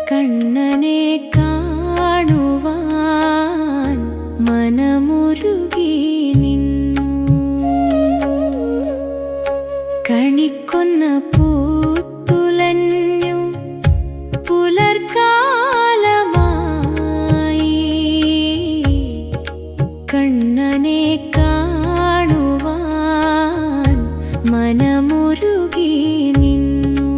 കണ്ണനെ കാണുവാൻ മനമുരുകി നിന്നു. കണിക്കൊന്ന പൂത്തുലഞ്ഞു പുലർക്കാലമായി. കണ്ണനെ കാണുവാൻ മനമുരുകി നിന്നു.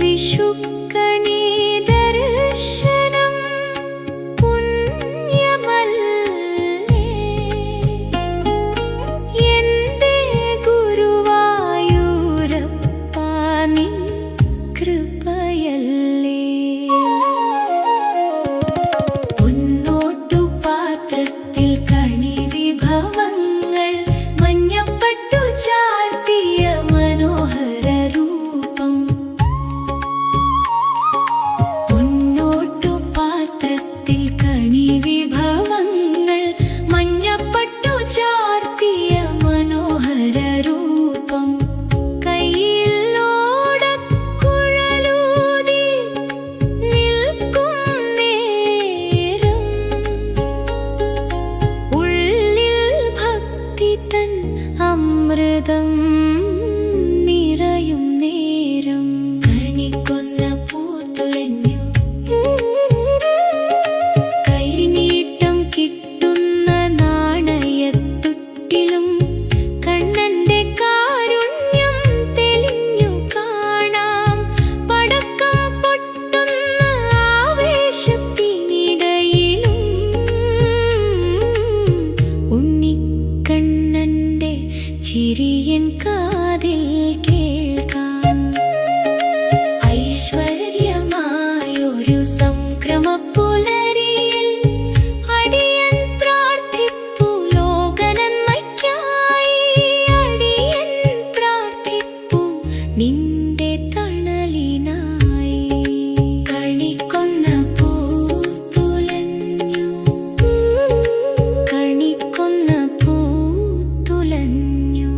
വിഷുക്കണി ദർശനം പുണ്യമല്ലേ, എന്റെ ഗുരുവായൂരപ്പ നിൻ കൃപയല്ലേ. പൊന്നോട്ടു പാത്രത്തിൽ കണി വിഭവങ്ങൾ മഞ്ഞപ്പട്ടു ചാർത്തിയ മനോഹര രൂപം. പൊന്നോട്ടു പാത്രത്തിൽ കണി വിഭവങ്ങൾ മഞ്ഞപ്പട്ടു ചാർത്തിയ മനോഹര രൂപം. കയ്യിൽ ഓടക്കുഴലൂതി നിൽക്കും നേരം, ഉള്ളിൽ ഭക്തി തൻ അമൃതം നിറയും നേരം. കണിക്കൊന്ന പൂത്തുലഞ്ഞു കൈനീട്ടം കിട്ടുന്ന നാണയത്തുട്ടിലും കണ്ണന്റെ കാരുണ്യം തെളിഞ്ഞു കാണാം. പടക്കം പൊട്ടുന്ന ആവേശത്തിനിടയിലും ഉണ്ണിക്കണ്ണന്റെ ചിരിയൻ കാതിൽ കേൾക്കാം. ഐശ്വര്യമായൊരു സംക്രമപ്പുലരിയിൽ അടിയൻ പ്രാർത്ഥിപ്പു ലോകനന്മയ്ക്കായി. അടിയൻ പ്രാർത്ഥിപ്പു നിന്റെ തണലിനായി. കണിക്കൊന്ന പൂത്തുലഞ്ഞു, കണിക്കൊന്ന പൂത്തുലഞ്ഞു.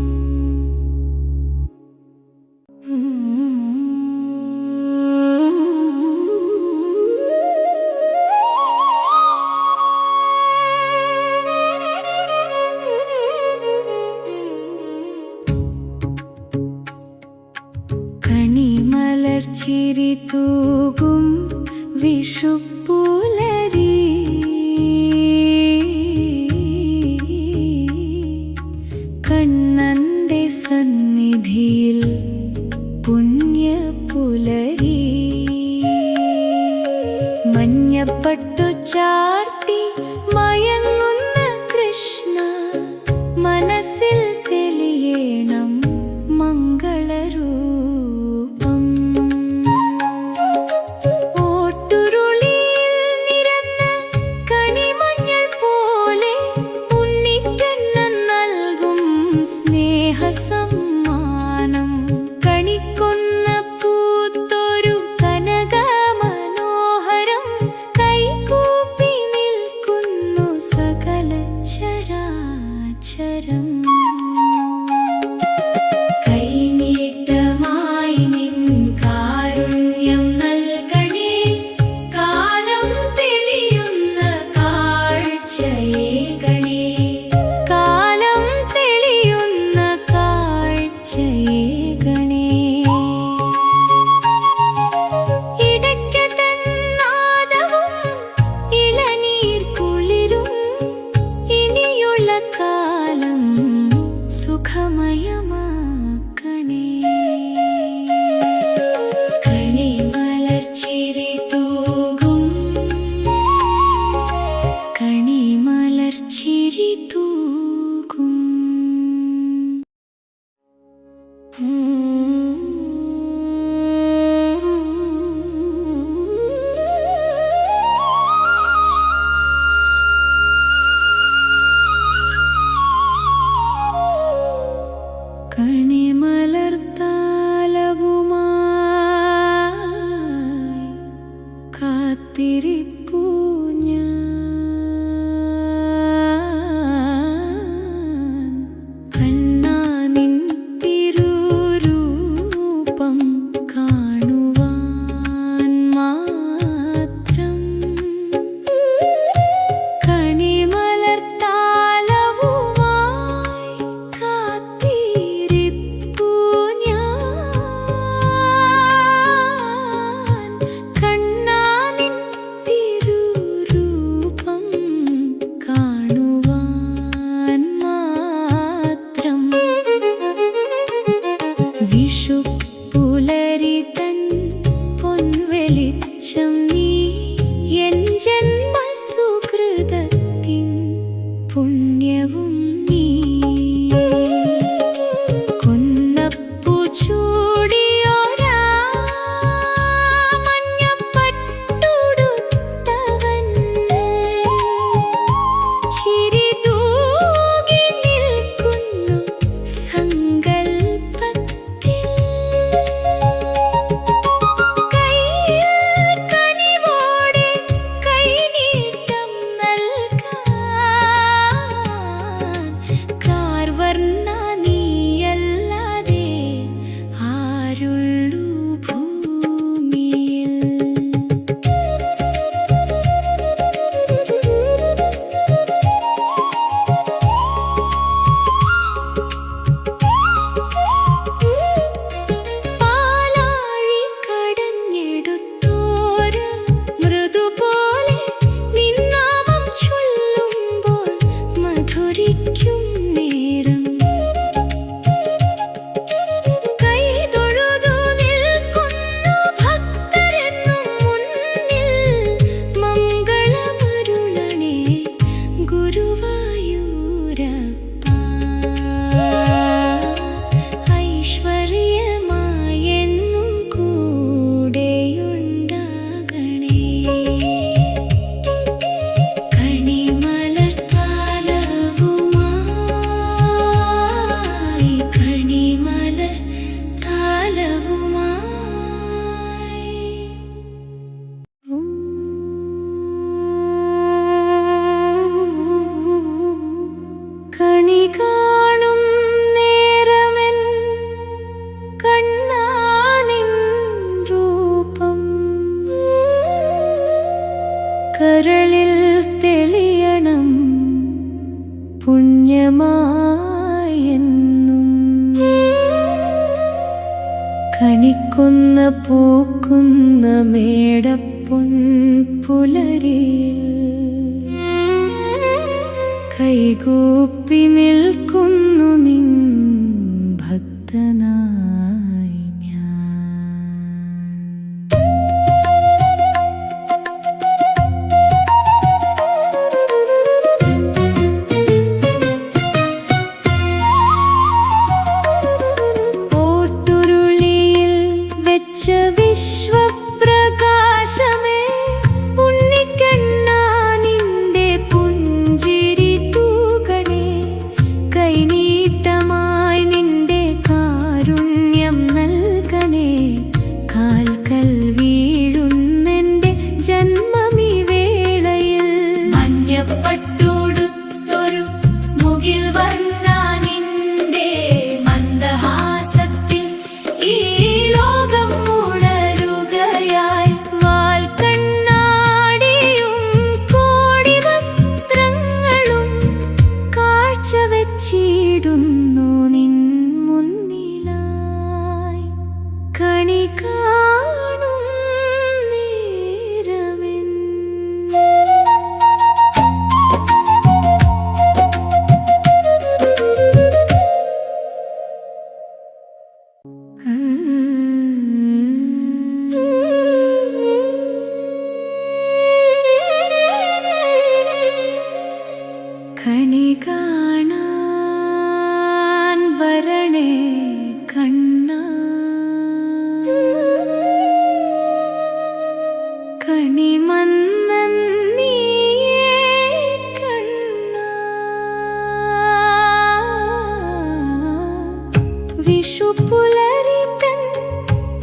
കണിമലർച്ചിരി തൂകും വിഷുപ്പുലരി, കണ്ണന്റെ സന്നിധിയിൽ പുണ്യപുലരി. മഞ്ഞപ്പട്ടു ചാർത്തി മയങ്ങുന്ന കൃഷ്ണ, മനസ്സിൽ തെളിയണം മംഗളരൂപം. ഓട്ടുരുളിയിൽ നിരന്ന കണിമഞ്ഞൾ പോലെ ഉണ്ണിക്കണ്ണൻ നൽകും സ്നേഹസമ്മാനം. കണിക്കൊന്ന പൂത്തൊരു കനക മനോഹരം കൈകൂപ്പി നിൽ കരളിൽ തെളിയണം പുണ്യമായെന്നും. കണിക്കൊന്ന പൂക്കുന്ന മേടപ്പൊൻ പുലരിയിൽ കൈകൂപ്പി നിൽക്കുന്നു നിൻ ഭക്തനായി ഞാൻ. ഓട്ടുരുളിയിൽ വെച്ച വിശ്വപ്രകാശമേ, ഉണ്ണിക്കണ്ണാ നിന്റെ പുഞ്ചിരി തൂകണേ. കൈനീട്ടമായി നിന്റെ കാരുണ്യം നൽകണേ. കാൽക്കൽ വീഴുന്നെന്റെ ജന്മമീ വേളയിൽ മഞ്ഞപ്പട്ടുടുത്തൊരു മുകിൽ വർണ്ണ നിന്റെ മന്ദഹാസത്തിൽ ഈ ലോകം ഉണരുകയായി. വാൽക്കണ്ണാടിയും കോടി വസ്ത്രങ്ങളും കാഴ്ചവെച്ചിടുന്നു നിൻ മുന്നിലായി. കണി കാണും നേരമെൻ കണി കാണാൻ വരണേ കണ്ണാ. കണിമന്നൻ നീയേ കണ്ണാ. വിഷുപ്പുലരി തൻ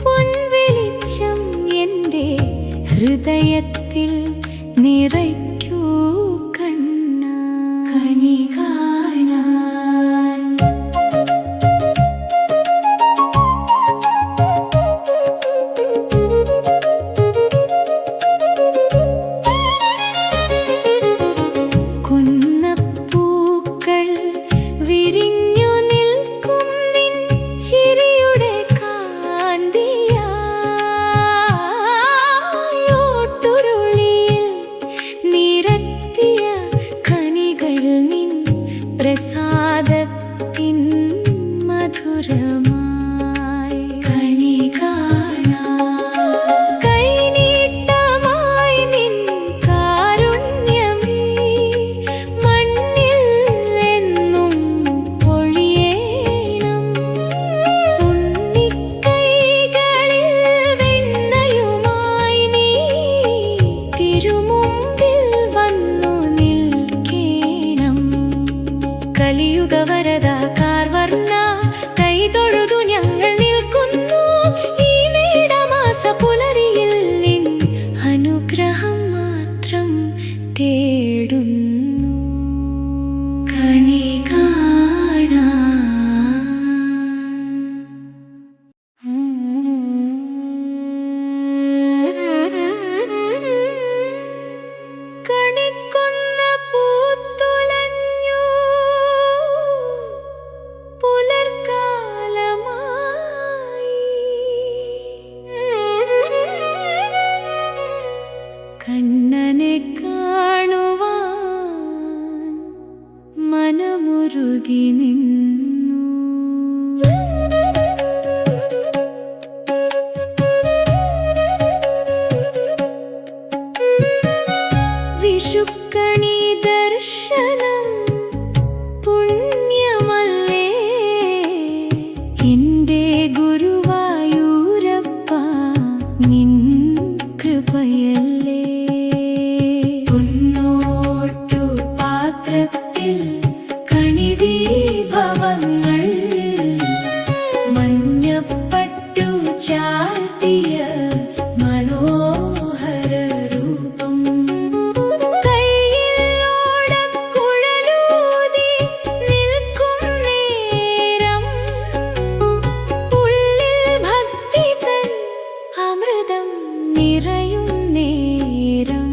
പൊൻവെളിച്ചം എൻ്റെ ഹൃദയത്തിൽ നിറയ്ക്കൂ കണ്ണാ. കണി കാണാൻ കുന്നപ്പൂക്കൾ വിരിഞ്ഞു നിൽക്കും നിൻ ചിരിയുടെ കാന്തിയായി. ഓട്ടുരുളിയിൽ നിരത്തിയ കനികൾ നിൻ പ്രസാദത്തിൻ മധുരമായി. കണി കാണാൻ കൈനീട്ടമായി നിൻ കാരുണ്യമേ മണ്ണിൽ എന്നും പൊഴിയണം. ഉണ്ണിക്കൈകളിൽ വെണ്ണയുമായി നീ തിരുമുമ്പിൽ വന്നു നിൽക്കേണം. കലിയുഗവരദ കാർവർണ്ണ കൈതൊഴുതു ഞങ്ങൾ നിൽക്കുന്നു ഈ മേടമാസ പുലരിയിൽ. നിൻ അനുഗ്രഹം മാത്രം തേടുന്നു. കണി കണിക്കൊന്ന പൂത്തുലഞ്ഞു പുലർക്കാലമായി. കണ്ണനെ കാണുവാൻ മനമുരുകി നിന്നു. വിഷുക്കണി ദർശനം പുണ്യമല്ലേ എൻ്റെ ഗുരുവായൂരപ്പ നിൻ കൃപയല്ലേ. പൊന്നോട്ടു പാത്രത്തിൽ കണിവീഭവങ്ങൾ മഞ്ഞപ്പട്ടു ചാർത്തിയ മനോഹര രൂപം. കയ്യിൽ ഓടക്കുഴലൂതി നിൽക്കും നേരം ഉള്ളിൽ ഭക്തി തൻ അമൃതം നിറയും നേരം.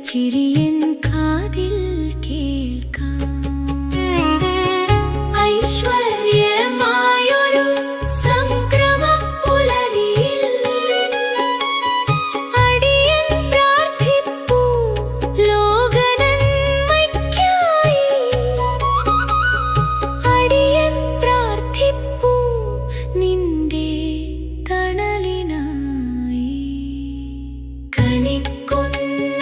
ചിരിയൻ കാതിൽ കേൾക്കാം. ഐശ്വര്യമായൊരു സംക്രമപ്പുലരിയിൽ അടിയൻ പ്രാർത്ഥിപ്പൂ ലോകനന്മയ്ക്കായി. അടിയൻ പ്രാർത്ഥിപ്പൂ നിന്റെ തണലിനായി. കണിക്കൊന്ന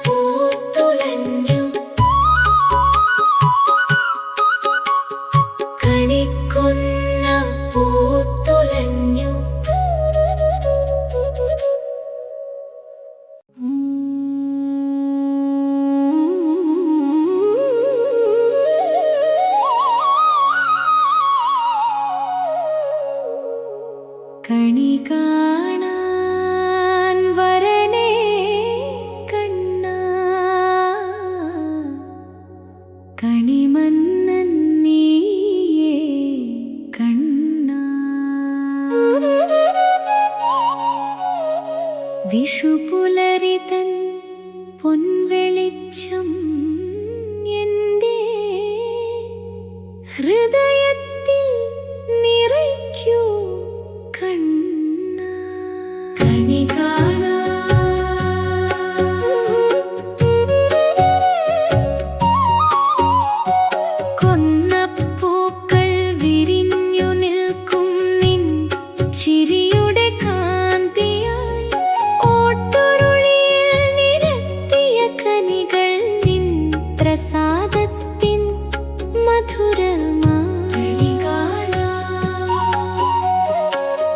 പൂത്തുലഞ്ഞു, കണിക്കൊന്ന പൂത്തുലഞ്ഞു. കണി കാണാൻ വരണേ കണ്ണാ, കണിമന്നൻ നീയേ കണ്ണാ. വിഷുപുലരിതൻ പൊൻവെളിച്ചം എൻ്റെ ഹൃദയത്തിൽ നിറയ്ക്കൂ കണ്ണാ. കണി കൊന്നപ്പൂക്കൾ വിരിഞ്ഞു നിൽക്കും നിൻ ചിരിയുടെ കാന്തിയായി. ഓട്ടുരുളിയിൽ നിരത്തിയ കനികൾ നിൻ പ്രസാദത്തിൻ മധുരമായി.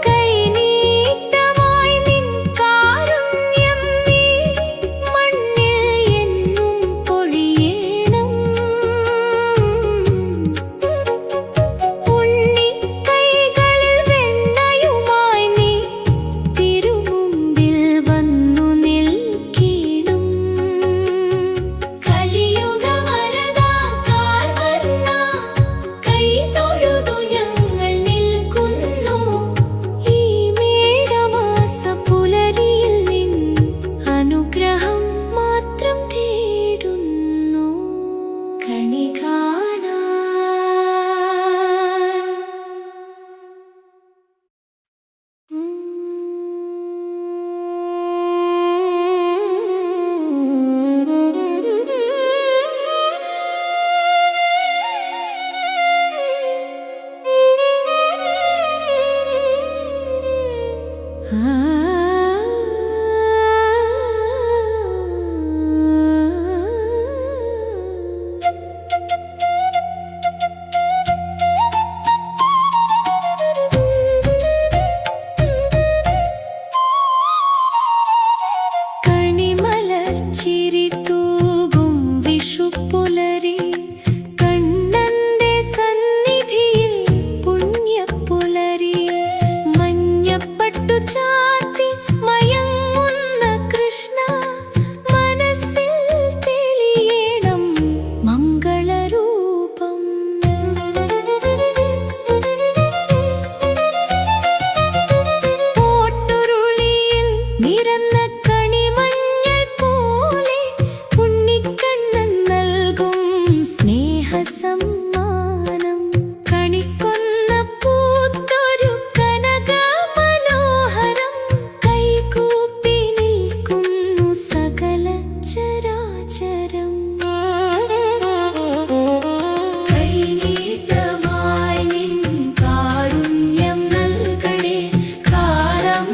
കൈനീട്ടമായി നിൻ കാരുണ്യം നീ മണ്ണിൽ എന്നും പൊഴിയണം. ഉണ്ണിക്കൈകളിൽ വെണ്ണയുമായി നീ തിരുമുമ്പിൽ വന്നു നിൽക്കണം. കലിയുഗവരദാ കാർവർണ്ണ, കൈതൊഴുതു ഞങ്ങൾ നിൽക്കുന്നു. ഈ മേടമാസ പുലരിയിൽ നിൻ അനുഗ്രഹം മാത്രം തേടുന്നു. കണി കാണാൻ കണിമലർ ചിരി തൂകും വിഷുപ്പുലരി കണ്ണന്റെ സന്നിധിയിൽ പുണ്യപ്പുലരി. മഞ്ഞപ്പട്ടു ചാർത്തി മയങ്ങുന്ന കൃഷ്ണ, മനസ്സിൽ തെളിയണം മംഗളരൂപം. ഓട്ടുരുളിയിൽ നിറന്ന കണിമഞ്ഞൾ പോലെ ഉണ്ണിക്കണ്ണൻ നൽകും സ്നേഹസമ്മാനം. കണിക്കൊന്ന പൂത്തൊരു കനക മനോഹരം, കൈകൂപ്പി നിൽക്കുന്നു സകല ചരാചരം. കൈനീട്ടമായി നിൻ കാരുണ്യം നൽകണേ, കാലം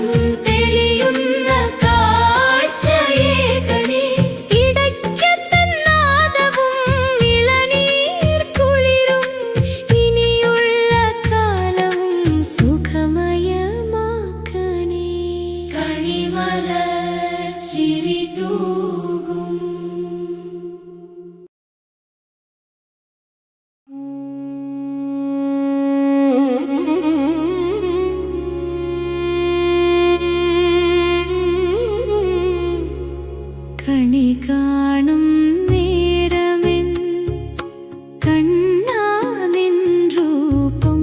തെളിയുന്ന കാഴ്ചയേകണേ. ഇടയ്ക്കത്തൻ നാദവും ഇളനീർ കുളിരും ഇനിയുള്ള കാലവും സുഖമയമാക്കണേ. കണിമലർ ചിരി തൂകും. കണി കാണും നേരമെൻ കണ്ണാ നിൻ രൂപം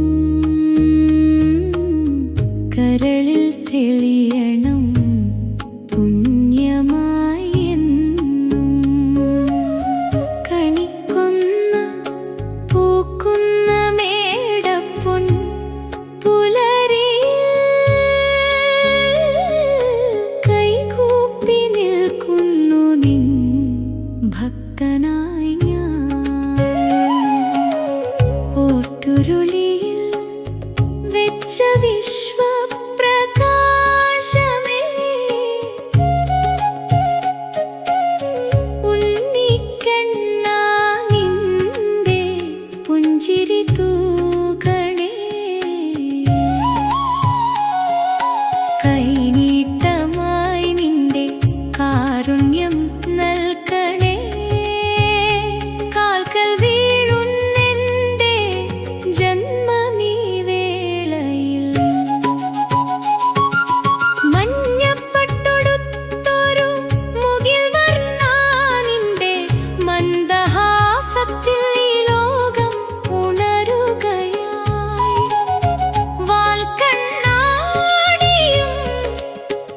കരളിൽ തെളിയണം പുണ്യമായി എന്നും. ഭക്തനായി ഞാൻ ഓട്ടുരുളിയിൽ വെച്ച വിശ്വപ്രകാശമേ, ഉണ്ണിക്കണ്ണാ നിന്റെ പുഞ്ചിരി തൂകണേ, കൈനീട്ടമായി നിന്റെ കാരുണ്യം നൽകണേ, കാൽക്കൽ വീഴുന്നെന്റെ ജന്മമീ വേളയിൽ. മഞ്ഞപ്പട്ടൊടുത്തൊരു മുകിൽ വർണ്ണാ നിന്റെ മന്ദഹാസത്തിൽ ഈ ലോകം ഉണരുകയായി. വാൽക്കണ്ണാടിയും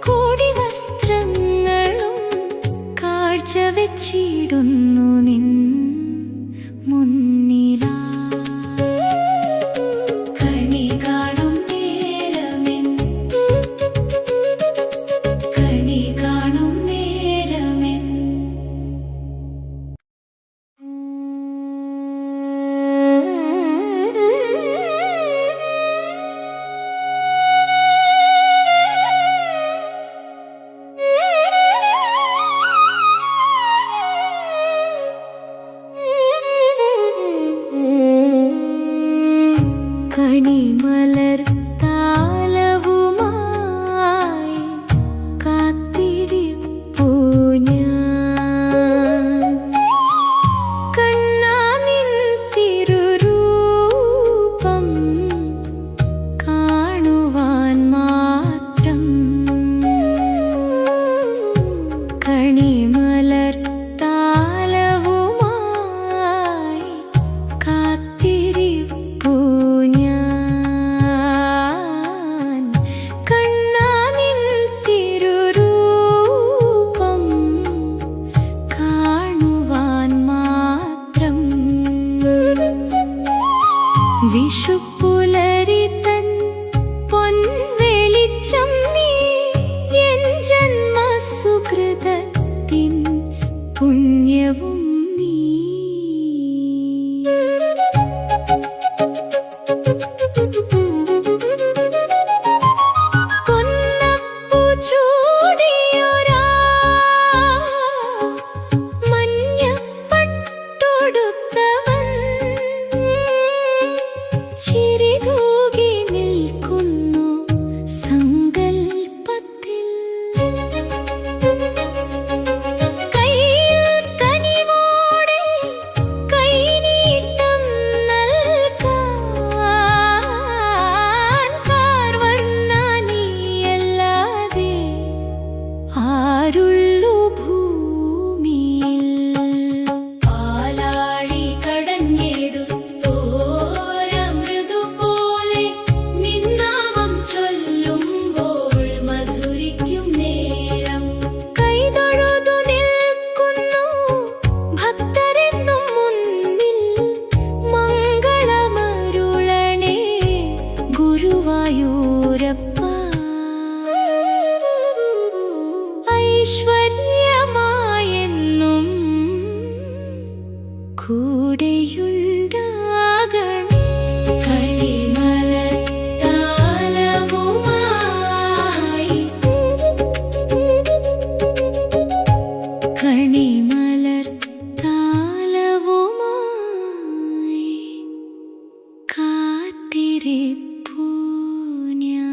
കോടി വസ്ത്രങ്ങളും കാഴ്ച വെച്ചിടുന്നു നിൻ മുന്നിലായി. കണി കാണും നേരമെൻ, കണി കാണും നേരമെൻ. കണിമലർ താലവുമായി കാത്തിരിപ്പൂ ഞാൻ. കണ്ണാ നിൻ തിരുരൂപം കാണുവാൻ മാത്രം. കണിമലർ താലവുമായി കാത്തിരിപ്പൂ ഞാൻ. കണ്ണാ നിൻ തിരുരൂപം കാണുവാൻ മാത്രം. വിഷുപ്പുലരി തൻ പൊൻവെളിച്ചം നീ, എൻ ജന്മസുകൃതത്തിൻ പുണ്യവും നീ. കൊന്നപ്പൂ ചൂടിയൊരാ മഞ്ഞപ്പട്ടൊടുത്തവൻ, ചിരി തൂകി നിൽക്കുന്നു സങ്കൽപ്പത്തിൽ. കയ്യിൽ കനിവോടെ കൈനീട്ടം നൽകാൻ കാർവർണ്ണാ നീയല്ലാതെ ആരുള്ളു ഭൂമിയിൽ. പാലാഴി കടഞ്ഞെടുത്തോര മൃദുപോലെ നിന്നാമം ചൊല്ലുമ്പോൾ മധുരിക്കും നേരം. കൈതൊഴുതു നിൽക്കുന്നു ഭക്തരെന്നും മുന്നിൽ, മംഗളമരുളണേ ഗുരുവായൂരപ്പ. ഐശ്വര്യമായെന്നും കൂടെയുണ്ടാകണേ. കണിമലർ താലവുമായി, കണിമലർ താലവുമായി കാത്തിരിപ്പൂ ഞാൻ.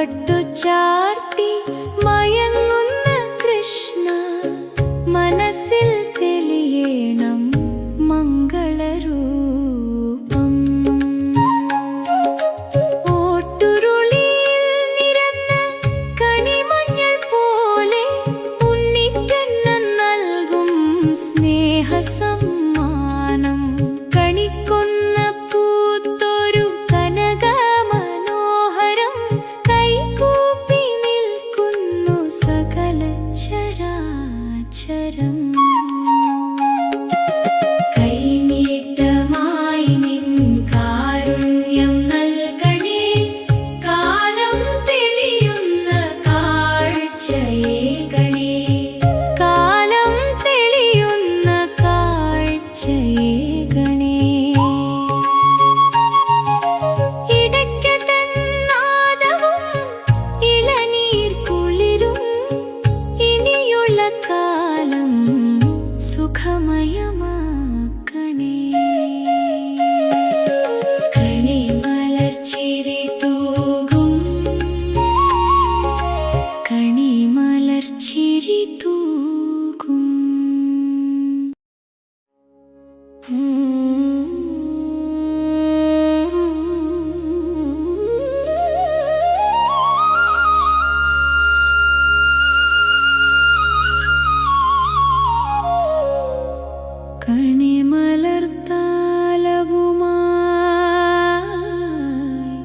പട്ടുചാർത്തി മയങ്ങുന്ന കൃഷ്ണ മനസ്സിൽ തെളിയണം മംഗളരൂപം. ഓട്ടുരുളിയിൽ നിറഞ്ഞ കണിമഞ്ഞൾ പോലെ ഉണ്ണിക്കണ്ണൻ നൽകും സ്നേഹസമ്മാനം. കണിക്കൊന്ന പൂത്തൊരു കനകമനോഹരം കൈകൂപ്പി നിൽക്കുന്നു സകല ചരാചരം. കൈനീട്ടമായി നിൻ കാരുണ്യം നൽകണേ, കാലം തെളിയുന്ന കാഴ്ചയേകണേ, കാലം തെളിയുന്ന കാഴ്ചയേകണേ. ഇടയ്ക്കതന്നാദവും ഇളനീർ കുളിരും ഇനിയുള്ള കാലം സുഖമയമാക്കണേ. കണിമലർച്ചിരി തൂകും, കണിമലർച്ചിരി തൂകും. കണിമലർത്താലവുമായി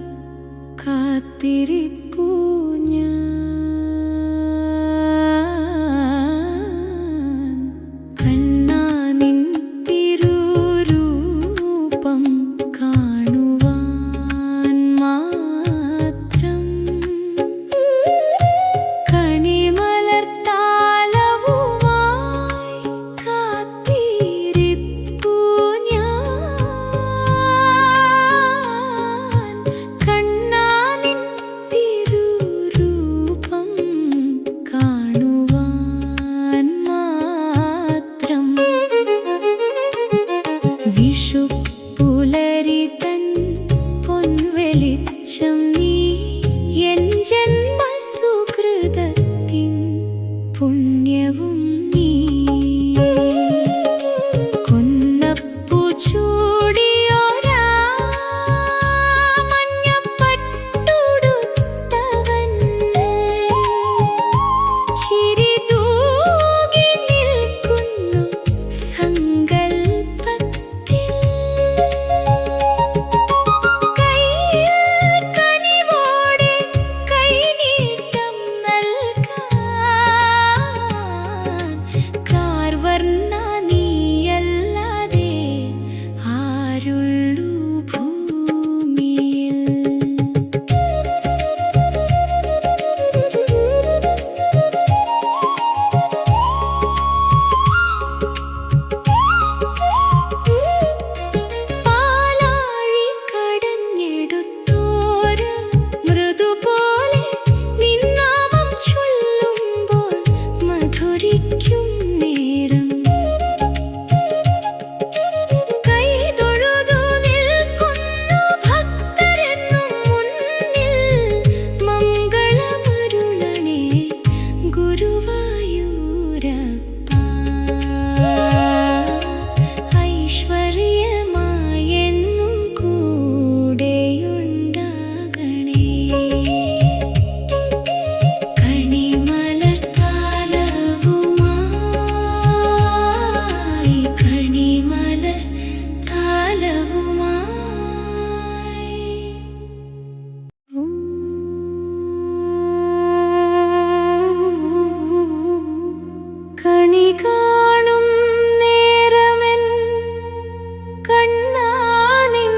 കാത്തിരിപ്പൂ ഞാൻ. കണ്ണാ നിൻ തിരുരൂപം കാണുവാൻ മാത്രം. കണിമലർത്താലവുമായി കാത്തിരിപ്പൂ ഞാൻ. കണ്ണാ നിൻ തിരുരൂപം കാണുവാൻ മാത്രം. വിഷുപ്പുലരി തൻ പൊൻവെളിച്ചം നീ, എൻ ജന്മസുകൃതത്തിൻ പുണ്യവും നീ. കൊന്നപ്പൂ ചൂടിയോരാ മഞ്ഞപ്പട്ടുടുത്തവൻ, ചിരി തൂകി നിൽക്കുന്നു സങ്കൽപ്പത്തിൽ. കയ്യിൽ കനിവോടെ കൈനീട്ടം നൽകാൻ കാർവർണ്ണ നീയല്ലാതെ ആരുള്ളൂ ഭൂമിയിൽ. പാലാഴി കടഞ്ഞെടുത്തോര് മൃദുപോലെ നിൻ നാമം ചൊല്ലുമ്പോൾ മധുരിക്കും നേരം. കൈതൊഴുതു നിൽക്കുന്നു ഭക്തരെന്നും മുന്നിൽ, മംഗളമരുളണേ ഗുരുവായൂരപ്പ. ഐശ്വര്യമായെന്നും കൂടെയുണ്ടാകണേ. കണിമലർത്താലവുമായി, കണിമലർത്താലവുമായി. കണി കാണും നേരമെൻ കണ്ണാ നിൻ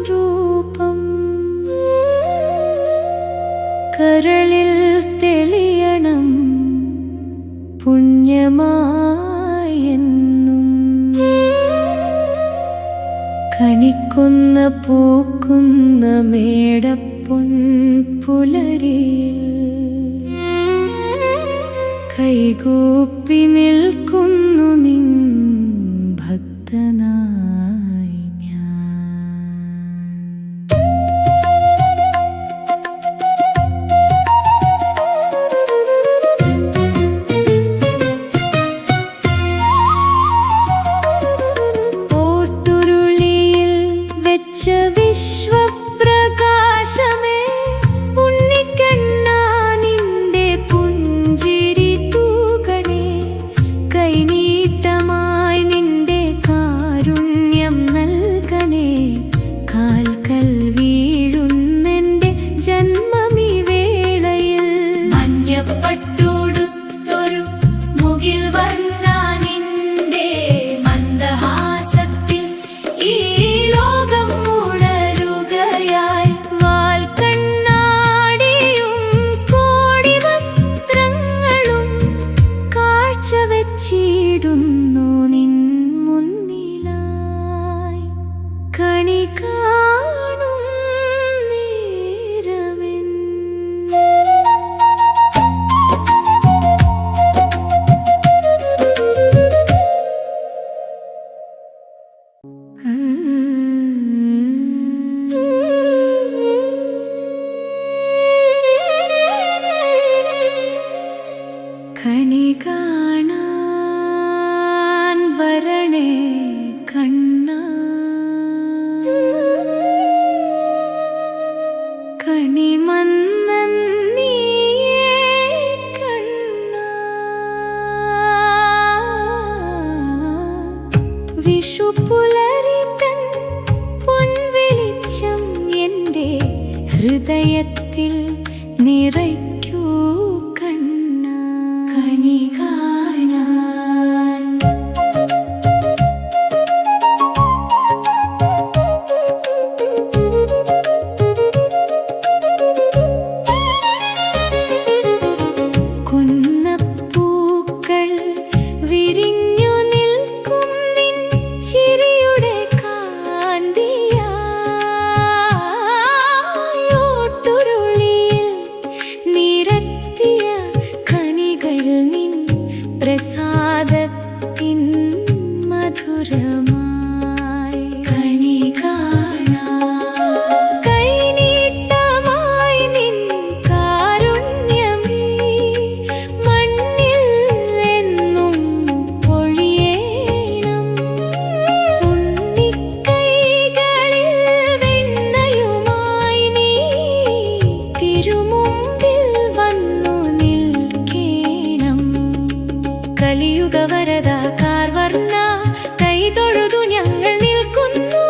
രൂപം കരളിൽ തെളിയണം പുണ്യമായെന്നും. കണിക്കൊന്ന പൂക്കുന്ന മേടപ്പൊൻ പുലരിയിൽ കൈകൂപ്പി നിൽക്കുന്നു നിൻ ഭക്തനായി ഞാൻ. കണിമന്നൻ നീയേ കണ്ണാ. വിഷുപ്പുലരി തൻ പൊൻവെളിച്ചം എൻ്റെ ഹൃദയത്തിൽ നിറയ്ക്കൂ കണ്ണാ. കണി കാണാൻ കുന്നപ്പൂക്കൾ വിരിഞ്ഞു നിൽക്കും നിൻ ചിരിയുടെ കാന്തിയായോട്ടുരുളിയിൽ നിരത്തിയ കനികൾ നിൻ പ്രസാദത്തിൻ മധുരമായി. കണി കാണാൻ കൈനീട്ടമായി നിൻ കാരുണ്യമേ മണ്ണിൽ എന്നും പൊഴിയേണം. ഉണ്ണിക്കൈകളിൽ വെണ്ണയുമായി നീ തിരുമുമ്പിൽ വന്നു നിൽക്കേണം. കലിയുഗവരദ കാർവർണ്ണ കൈതൊഴുതു ഞങ്ങൾ നിൽക്കുന്നു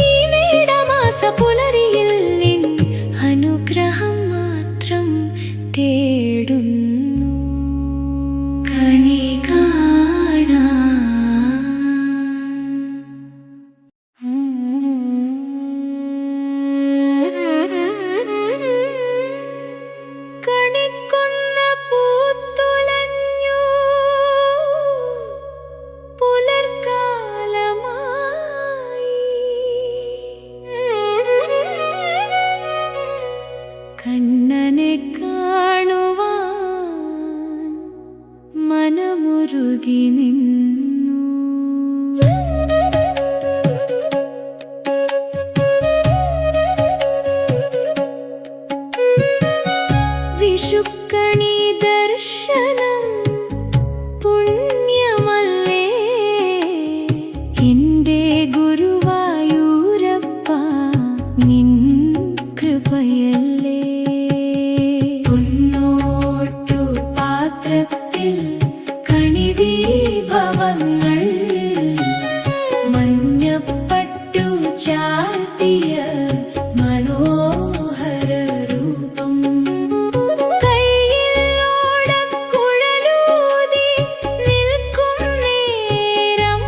ഈ മേടമാസ പുലരിയിൽ. നിൻ അനുഗ്രഹം മാത്രം തേടുന്നു. കണി കാണാൻ കണിക്കൊന്ന പൂത്തുലഞ്ഞു പുലർക്കാലമായി. കണ്ണനെ കാണുവാൻ മനമുരുകി നിന്നു. വിഷുക്കണി ദർശനം പുണ്യമല്ലേ എൻ്റെ ഗുരുവായൂരപ്പ നിൻ കൃപയല്ലേ. പൊന്നോട്ടു പാത്രത്തിൽ കണിവീഭവങ്ങൾ മഞ്ഞപ്പട്ടു ചാർത്തിയ മനോഹര രൂപം. കയ്യിൽ ഓടക്കുഴലൂതി നിൽക്കും നേരം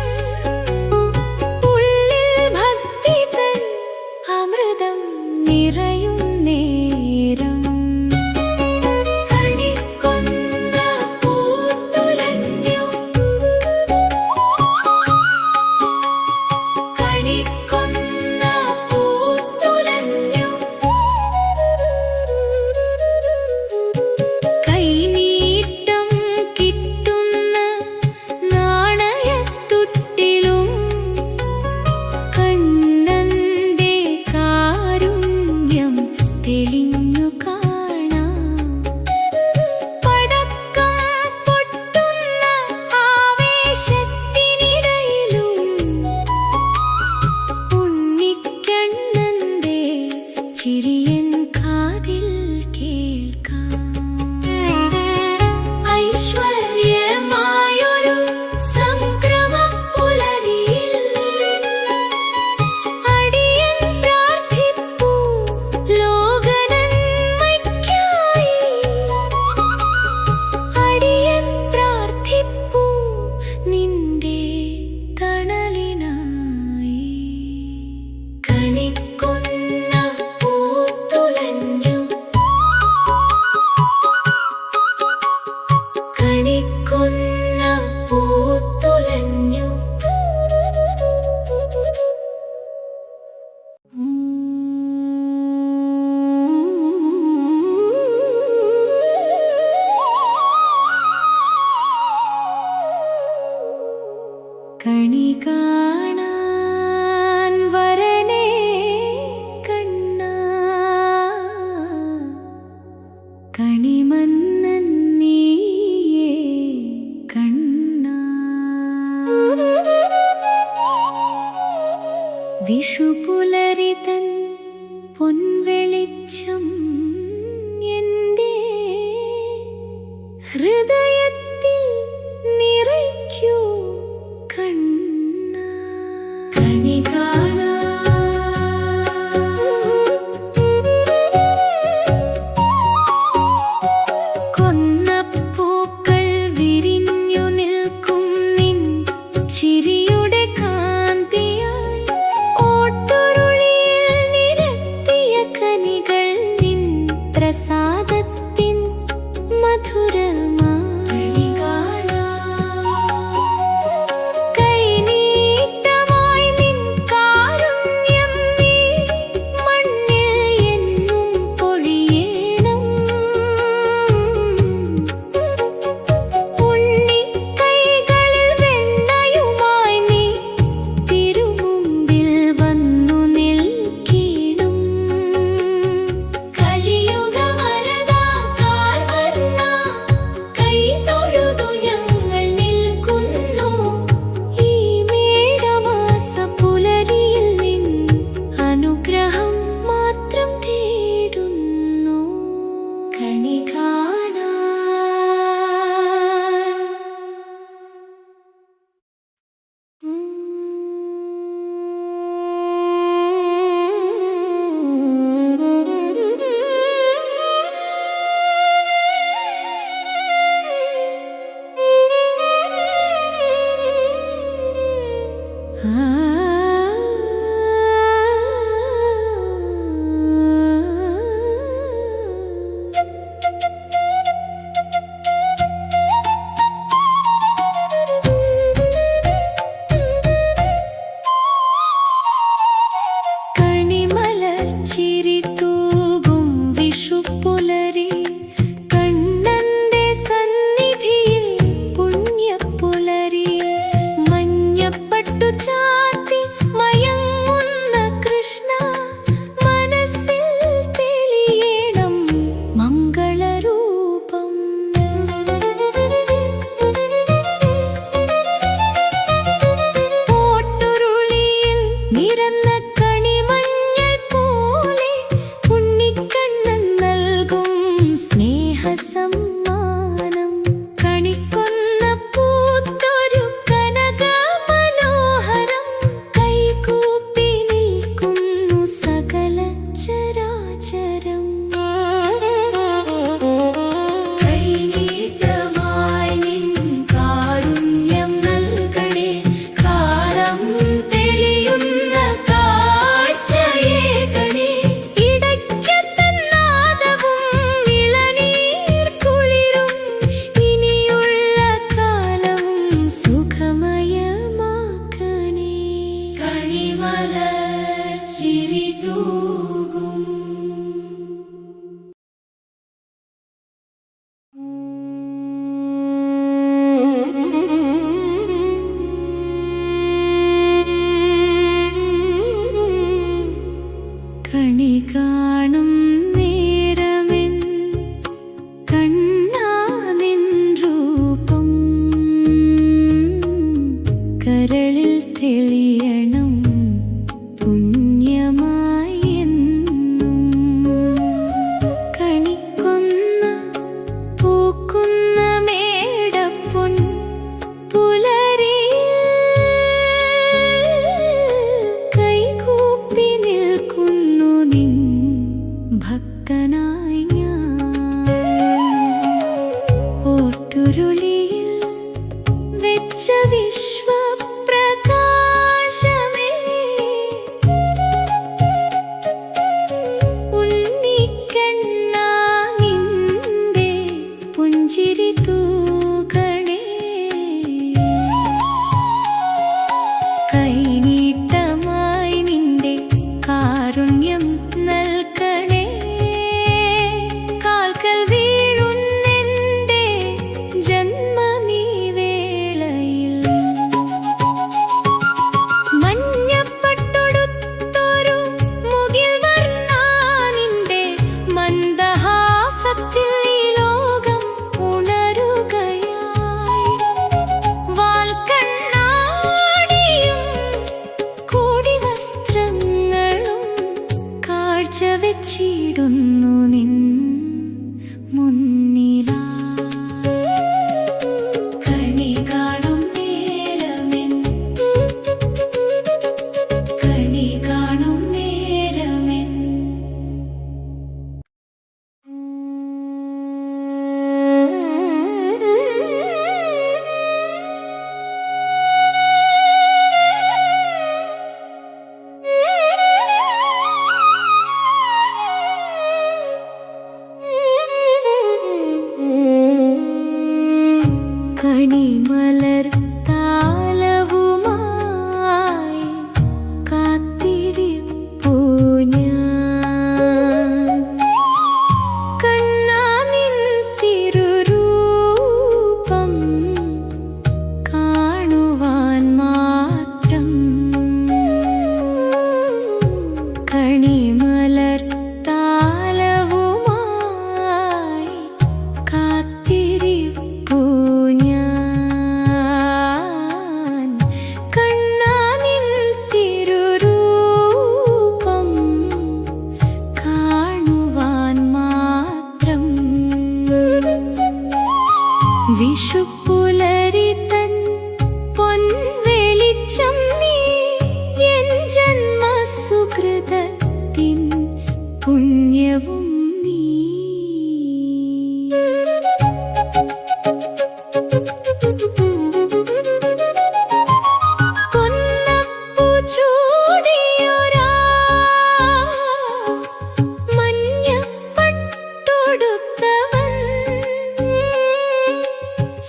ഉള്ളിൽ ഭക്തി തൻ അമൃതം നിറയും നേരം. കണിക്കൊന്ന പൂത്തുലഞ്ഞു കണിക്കൊന്ന പൂത്തുലഞ്ഞു കൈനീട്ടം കിട്ടുന്ന നാണയത്തുട്ടിലും കണ്ണന്റെ കാരുണ്യം തെളിയുന്നു. ഭക്തനായി ഞാൻ ഓട്ടുരുളിയിൽ വെച്ച വിശ്വപ്രകാശമേ, ഉണ്ണിക്കണ്ണാ നിന്റെ പുഞ്ചിരി തൂകണേ, കൈനീട്ടമായി നിന്റെ കാരുണ്യം നൽകണേ, കാൽക്കൽ വീഴുന്നെന്റെ ജന്മമീ വേളയിൽ. മഞ്ഞപ്പട്ടൊടുത്തൊരു മുകിൽ വർണ്ണാ നിന്റെ മന്ദഹാസത്തിൽ ഈ ലോകം ഉണരുകയായി. വാൽക്കണ്ണാടിയും കോടി വസ്ത്രങ്ങളും കാഴ്ച വെച്ചിടുന്നു നിൻ മുന്നിലായി. കണി കാണും നേരമെൻ, കണി കാണും നേരമെൻ. കണിമലർ താലവുമായി കാത്തിരിപ്പു ഞാൻ, കണ്ണാ നിൻ തിരുരൂപം കാണുവാൻ മാത്രം. കണിമലർ താലവുമായി കാത്തിരിപ്പു ഞാൻ, കണ്ണാ നിൻ തിരുരൂപം കാണുവാൻ മാത്രം. വിഷുപ്പുലരി തൻ പൊൻവെളിച്ചം നീ, എൻ ജന്മസുകൃതത്തിൻ പുണ്യവും നീ. കൊന്നപ്പൂ ചൂടിയൊരാ മഞ്ഞപ്പട്ടൊടുത്തവൻ,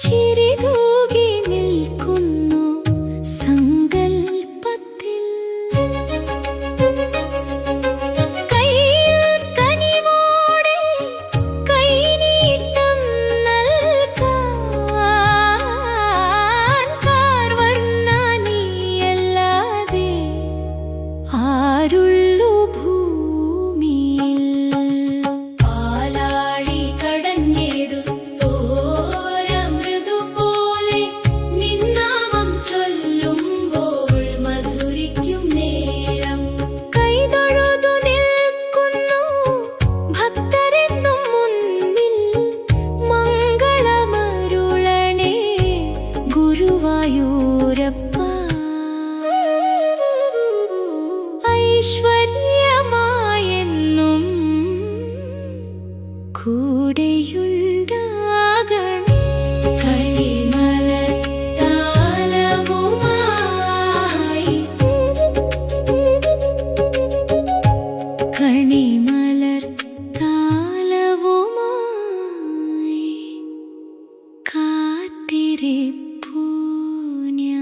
ചിരി തൂകി നിൽക്കുന്നു സങ്കൽപ്പത്തിൽ. കയ്യിൽ കനിവോടെ കൈനീട്ടം നൽകാൻ കാർവർണ്ണാ നീയല്ലാതെ ആരുള്ളു ഭൂമിയിൽ. പാലാഴി കടഞ്ഞെടുത്തോര മൃദുപോലെ നിന്നാമം ചൊല്ലുമ്പോൾ മധുരിക്കും നേരം. കൈതൊഴുതു നിൽക്കുന്നു ഭക്തരെന്നും മുന്നിൽ, മംഗളമരുളണേ ഗുരുവായൂരപ്പ. ഐശ്വര്യമായെന്നും കൂടെയുണ്ടാകണേ. കണിമലർ താലവുമായി, കണിമലർ താലവുമായി കാത്തിരിപ്പു ഞാൻ.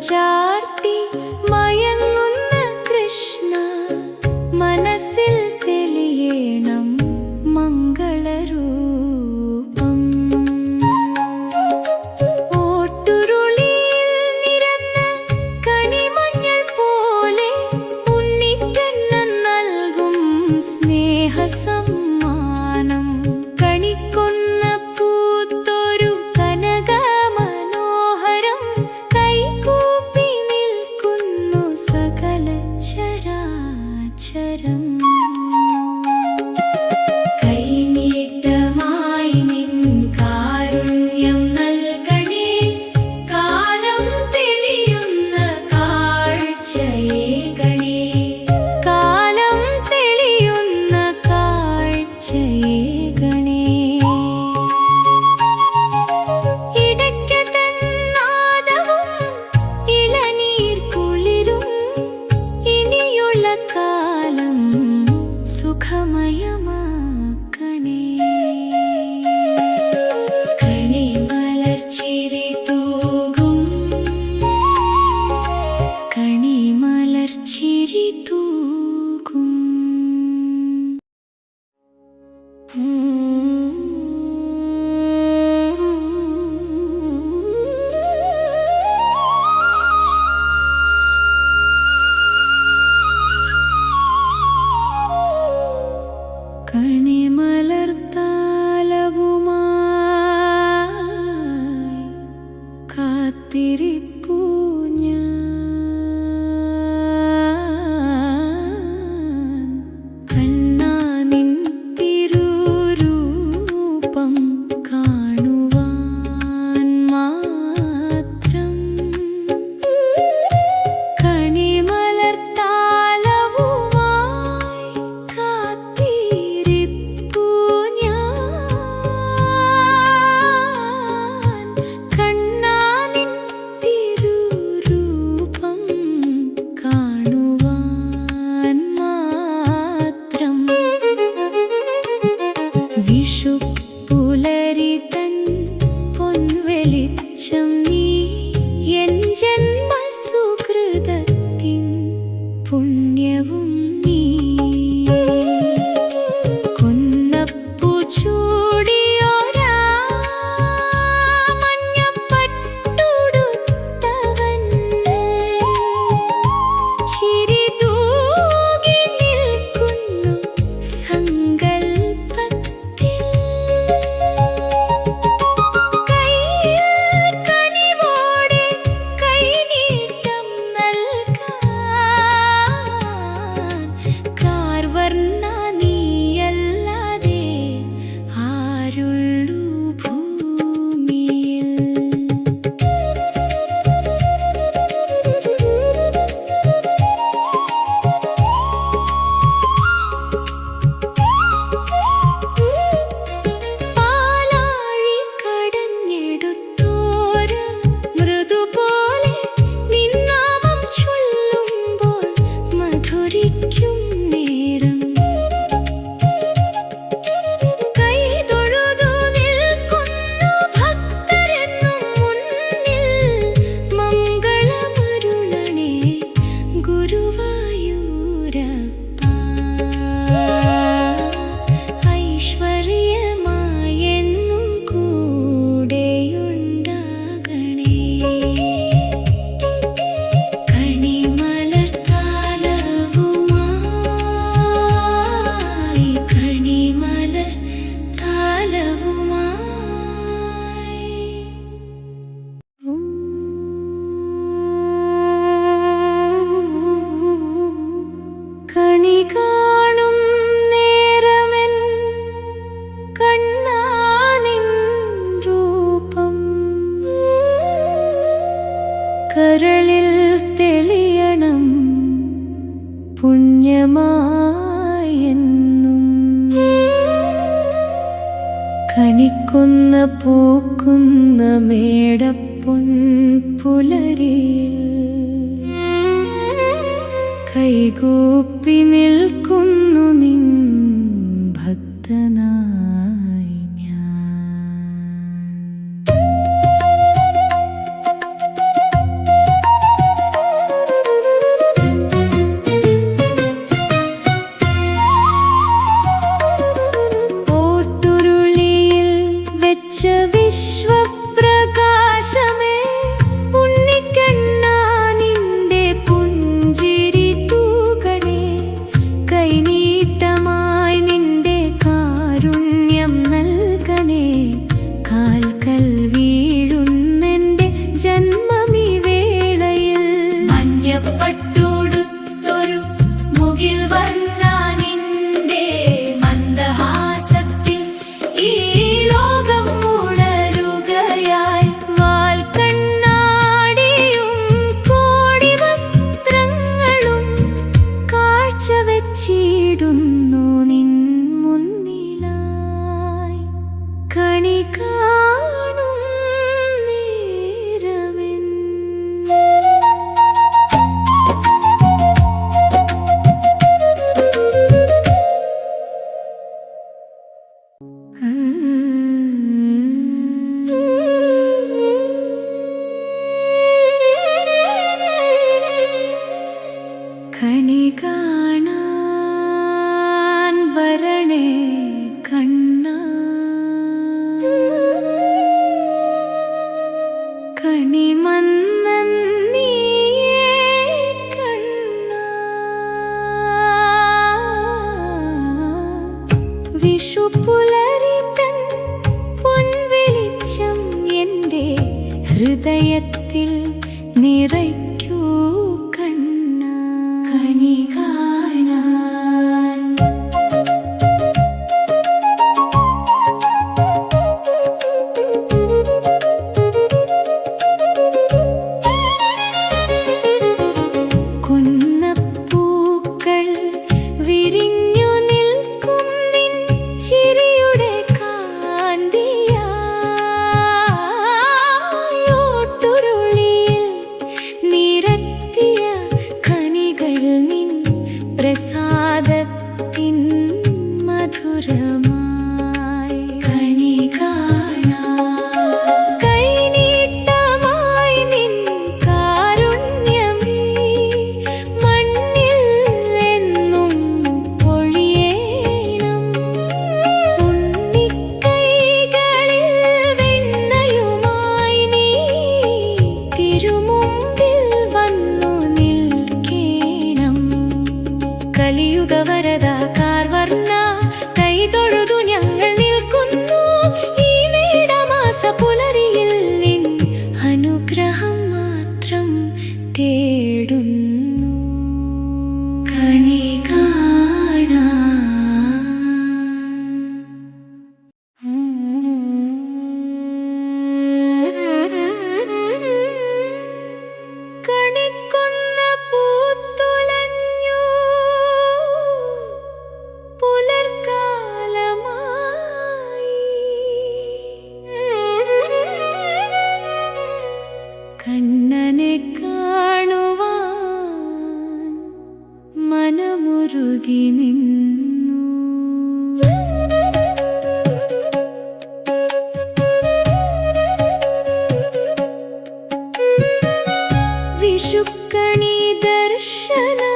ചാർത്തി മയങ്ങുന്ന കൃഷ്ണ മനസ്സിൽ തെളിയണം മംഗളരൂപം. ഓട്ടുരുളിയിൽ നിറഞ്ഞ കണിമഞ്ഞൾ പോലെ ഉണ്ണിക്കണ്ണൻ നൽകും സ്നേഹസമ്മാനം. കണിക്കൊന്ന പൂത്തൊരു കനക മനോഹരം കൈകൂപ്പി നിൽക്കുന്നു സകല ചരാചരം. കൈനീട്ടമായി നിൻ കാരുണ്യം നൽകണേ, കാലം തെളിയുന്ന കാഴ്ചയേകണേ, കാലം തെളിയുന്ന കാഴ്ചയേകണേ. ഇടയ്ക്കതന്നാദവും ഇളനീർ കുളിരും ഇനിയുള്ള കാലം സുഖമയമാക്കണേ. കണിമലർച്ചിരി തൂകും, കണിമലർച്ചിരി തൂകും. കണിമലർത്താലവുമായി കാത്തിരിപ്പൂ ഞാൻ. കണ്ണാ നിൻ തിരുരൂപം കാണുവാൻ മാത്രം. കണിമലർത്താലവുമായി കാത്തിരിപ്പൂ ഞാൻ. കണ്ണാ നിൻ തിരുരൂപം കാണുവാൻ മാത്രം. വിഷുപ്പുലരി തൻ പൊൻവെളിച്ചം നീ, എൻ ജന്മസുകൃതത്തിൻ പുണ്യവും നീ. കൊന്നപ്പൂ ചൂടിയോരാ മഞ്ഞപ്പട്ടുടുത്തവൻ, ചിരി തൂകി നിൽക്കുന്നു സങ്കൽപ്പത്തിൽ. കയ്യിൽ കനിവോടെ കൈനീട്ടം നൽകാൻ കാർവർണ്ണ നീയല്ലാതെ ആരുള്ളൂ ഭൂമിയിൽ. പാലാഴി കടഞ്ഞെടുത്തോര് മൃദുപോലെ നിന്നാമം ചൊല്ലുമ്പോൾ മധുരിക്കും നേരം. കൈതൊഴുതു നിൽക്കുന്നു ഭക്തരെന്നും മുന്നിൽ, മംഗളമരുളണേ ഗുരുവായൂരപ്പ. ഐശ്വര്യമായെന്നും കൂടെയുണ്ടാകണേ. കണിമലർത്താലവുമായി, കണിമലർത്താലവുമായി. കണി കാണും നേരമെൻ കണ്ണാ നിൻ രൂപം കരളിൽ തെളിയണം പുണ്യമായെന്നും. കണിക്കൊന്ന പൂക്കുന്ന മേടപ്പൊൻ പുലരിയിൽ കൈകൂപ്പി നിൽക്കുന്നു നിൻ ഭക്തനായി ഞാൻ. കണി കാണാൻ വരണേ കണ്ണ, കണിമന്നൻ നീയേ കണ്ണ. വിഷുപ്പുലരി തൻ പൊൻവെളിച്ചം എൻ്റെ ഹൃദയത്തിൽ നിറയ്ക്കൂ കണ്ണ, കണി കാണാൻ. കുന്നപ്പൂക്കൾ വിരിഞ്ഞു നിൽക്കും നിൻ ചിരിയുടെ കാന്തിയായോട്ടുരുളിയിൽ നിരത്തിയ കണികൾ നിൻ പ്രസാദത്തിൻ മധുരമായി. കണി കാണാൻ കൈനീട്ടമായി നിൻ കാരുണ്യമേ മണ്ണിൽ എന്നും പൊഴിയേണം. ഉണ്ണിക്കൈകളിൽ വെണ്ണയുമായി നീ തിരുമുമ്പിൽ വന്നു നിൽക്കേണം. കലിയുഗവരദ കാർവർണ്ണ കൈതൊഴുതു ഞങ്ങൾ നിൽക്കുന്നു ഈ മേടമാസ പുലരിയിൽ. നിൻ അനുഗ്രഹം മാത്രം തേടുന്നു കണി കാണാൻ. കണിക്കൊന്ന പൂത്തുലഞ്ഞു പുലർക്കാലമായി. കണ്ണനെ കാണുവാൻ മനമുരുകി നിന്നു. വിഷുക്കണി ദർശനം